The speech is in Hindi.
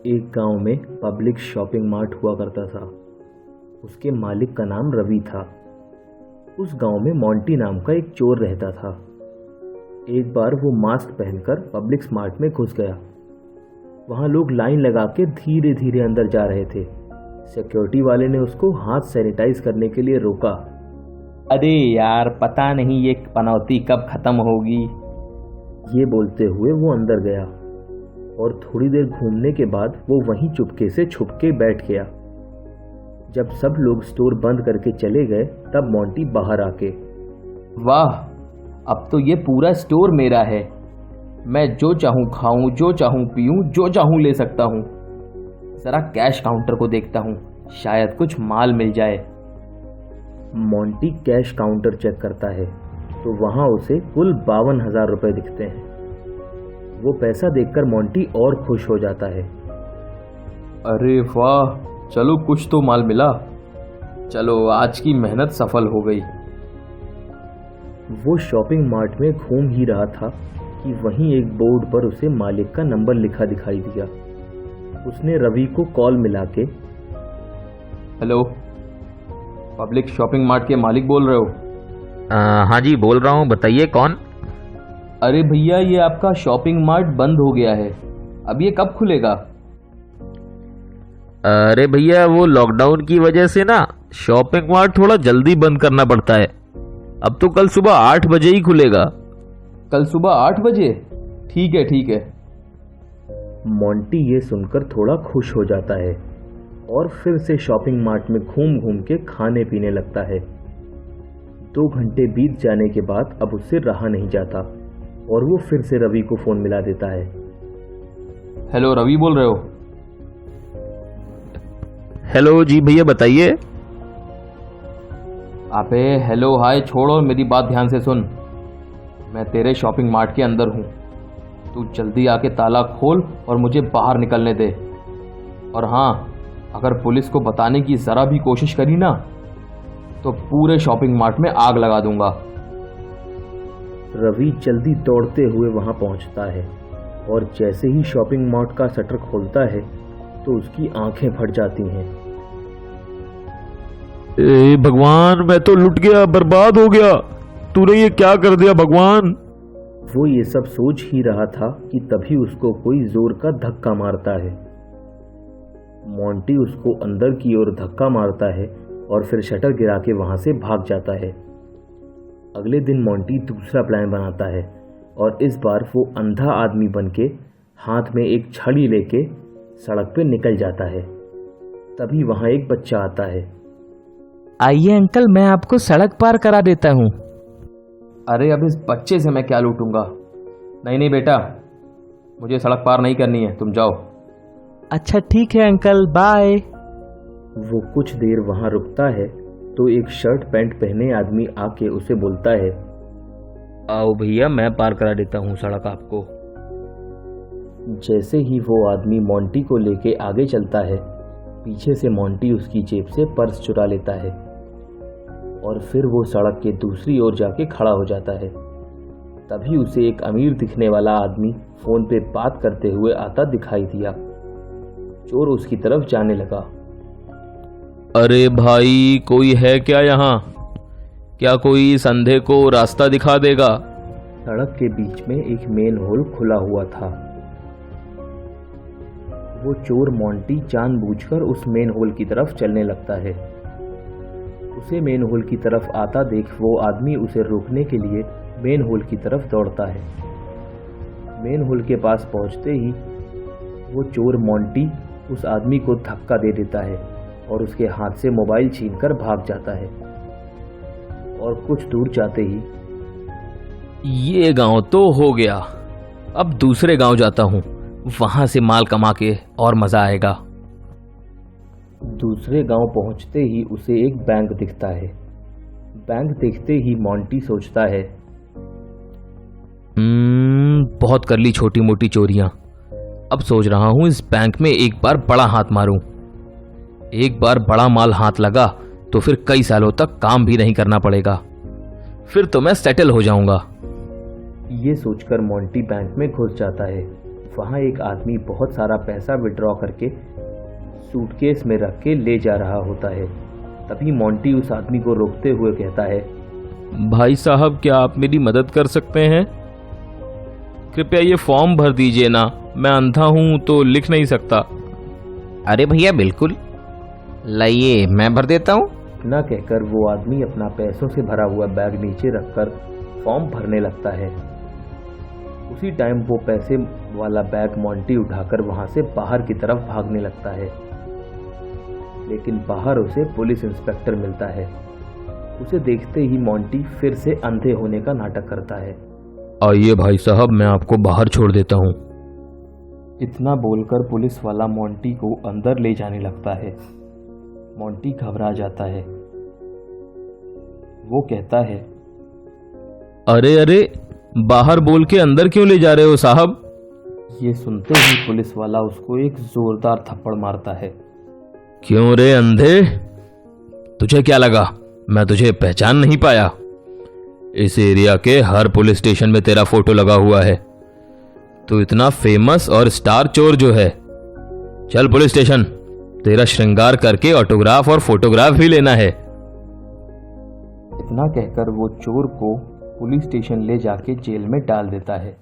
एक गांव में पब्लिक शॉपिंग मार्ट हुआ करता था। उसके मालिक का नाम रवि था। उस गांव में मोंटी नाम का एक चोर रहता था। एक बार वो मास्क पहनकर पब्लिक मार्ट में घुस गया। वहां लोग लाइन लगा के धीरे धीरे अंदर जा रहे थे। सिक्योरिटी वाले ने उसको हाथ सैनिटाइज करने के लिए रोका। अरे यार, पता नहीं ये पनौती कब खत्म होगी। ये बोलते हुए वो अंदर गया और थोड़ी देर घूमने के बाद वो वहीं चुपके से छुप के बैठ गया। जब सब लोग स्टोर बंद करके चले गए तब मोंटी बाहर आके, वाह, अब तो ये पूरा स्टोर मेरा है। मैं जो चाहूँ खाऊं, जो चाहूँ पीऊं, जो चाहूँ ले सकता हूँ। जरा कैश काउंटर को देखता हूँ, शायद कुछ माल मिल जाए। मोंटी कैश काउंटर चेक करता है तो वहां उसे कुल 52,000 रुपए दिखते हैं। वो पैसा देखकर मोंटी और खुश हो जाता है। अरे वाह, चलो कुछ तो माल मिला। चलो आज की मेहनत सफल हो गई। वो शॉपिंग मार्ट में घूम ही रहा था कि वहीं एक बोर्ड पर उसे मालिक का नंबर लिखा दिखाई दिया। उसने रवि को कॉल मिला के, हेलो, पब्लिक शॉपिंग मार्ट के मालिक बोल रहे हो? हाँ जी, बोल रहा हूँ, बताइए कौन। अरे भैया, ये आपका शॉपिंग मार्ट बंद हो गया है। अब ये कब खुलेगा? अरे भैया, वो लॉकडाउन की वजह से ना शॉपिंग मार्ट थोड़ा जल्दी बंद करना पड़ता है। अब तो कल सुबह 8 बजे ही खुलेगा। कल सुबह 8 बजे? ठीक है ठीक है। मोंटी ये सुनकर थोड़ा खुश हो जाता है और फिर से शॉपिंग मार्ट में घूम घूम के खाने पीने लगता है। 2 घंटे बीत जाने के बाद अब उससे रहा नहीं जाता और वो फिर से रवि को फोन मिला देता है। हेलो, रवि बोल रहे हो? हेलो जी भैया, बताइए। अबे हेलो हाय छोड़ और मेरी बात ध्यान से सुन। मैं तेरे शॉपिंग मार्ट के अंदर हूँ। तू जल्दी आके ताला खोल और मुझे बाहर निकलने दे। और हाँ, अगर पुलिस को बताने की जरा भी कोशिश करी ना तो पूरे शॉपिंग मार्ट में आग लगा दूंगा। रवि जल्दी दौड़ते हुए वहां पहुंचता है और जैसे ही शॉपिंग मार्ट का शटर खोलता है तो उसकी आंखें फट जाती हैं। ए भगवान, मैं तो लुट गया, बर्बाद हो गया। तूने ये क्या कर दिया भगवान। वो ये सब सोच ही रहा था कि तभी उसको कोई जोर का धक्का मारता है। मोंटी उसको अंदर की ओर धक्का मारता है और फिर शटर गिरा के वहां से भाग जाता है। अगले दिन मोंटी दूसरा प्लान बनाता है और इस बार वो अंधा आदमी बनके हाथ में एक छड़ी लेके सड़क पे निकल जाता है। तभी वहां एक बच्चा आता है। आइए अंकल, मैं आपको सड़क पार करा देता हूँ। अरे अब इस बच्चे से मैं क्या लूटूंगा। नहीं नहीं बेटा, मुझे सड़क पार नहीं करनी है, तुम जाओ। अच्छा ठीक है अंकल, बाय। वो कुछ देर वहां रुकता है तो एक शर्ट पैंट पहने आदमी आके उसे बोलता है, आओ भैया, मैं पार करा देता हूँ सड़क आपको। जैसे ही वो आदमी मोंटी को लेके आगे चलता है, पीछे से मोंटी उसकी जेब से पर्स चुरा लेता है और फिर वो सड़क के दूसरी ओर जाके खड़ा हो जाता है। तभी उसे एक अमीर दिखने वाला आदमी फोन पे बात करते हुए आता दिखाई दिया। चोर उसकी तरफ जाने लगा। अरे भाई, कोई है क्या यहाँ? क्या कोई संधे को रास्ता दिखा देगा? सड़क के बीच में एक मेन होल खुला हुआ था। वो चोर मोंटी जानबूझकर उस मेन होल की तरफ चलने लगता है। उसे मेन होल की तरफ आता देख वो आदमी उसे रोकने के लिए मेन होल की तरफ दौड़ता है। मेन होल के पास पहुंचते ही वो चोर मोंटी उस आदमी को धक्का दे देता है और उसके हाथ से मोबाइल छीनकर भाग जाता है। और कुछ दूर जाते ही, ये गांव तो हो गया, अब दूसरे गांव जाता हूँ, वहां से माल कमा के और मजा आएगा। दूसरे गांव पहुंचते ही उसे एक बैंक दिखता है। बैंक देखते ही मोंटी सोचता है, बहुत कर ली छोटी मोटी चोरियां। अब सोच रहा हूं इस बैंक में एक बार बड़ा हाथ मारूं। एक बार बड़ा माल हाथ लगा तो फिर कई सालों तक काम भी नहीं करना पड़ेगा, फिर तो मैं सेटल हो जाऊंगा। ये सोचकर मोंटी बैंक में घुस जाता है। वहाँ एक आदमी बहुत सारा पैसा विड्रॉ करके सूटकेस में रख के ले जा रहा होता है। तभी मोंटी उस आदमी को रोकते हुए कहता है, भाई साहब, क्या आप मेरी मदद कर सकते हैं? कृपया ये फॉर्म भर दीजिए ना, मैं अंधा हूं तो लिख नहीं सकता। अरे भैया बिल्कुल, लाइए मैं भर देता हूँ। इतना कहकर वो आदमी अपना पैसों से भरा हुआ बैग नीचे रखकर फॉर्म भरने लगता है। उसी टाइम वो पैसे वाला बैग मोंटी उठाकर वहां से बाहर की तरफ भागने लगता है, लेकिन बाहर उसे पुलिस इंस्पेक्टर मिलता है। उसे देखते ही मोंटी फिर से अंधे होने का नाटक करता है। आइए भाई साहब, मैं आपको बाहर छोड़ देता हूँ। इतना बोलकर पुलिस वाला मोंटी को अंदर ले जाने लगता है। मोंटी घबरा जाता है। वो कहता है, अरे अरे, बाहर बोल के अंदर क्यों ले जा रहे हो साहब? ये सुनते ही पुलिस वाला उसको एक जोरदार थप्पड़ मारता है। क्यों रे अंधे, तुझे क्या लगा मैं तुझे पहचान नहीं पाया? इस एरिया के हर पुलिस स्टेशन में तेरा फोटो लगा हुआ है। तू इतना फेमस और स्टार चोर जो है। चल पुलिस स्टेशन, तेरा श्रृंगार करके ऑटोग्राफ और फोटोग्राफ भी लेना है। इतना कहकर वो चोर को पुलिस स्टेशन ले जाके जेल में डाल देता है।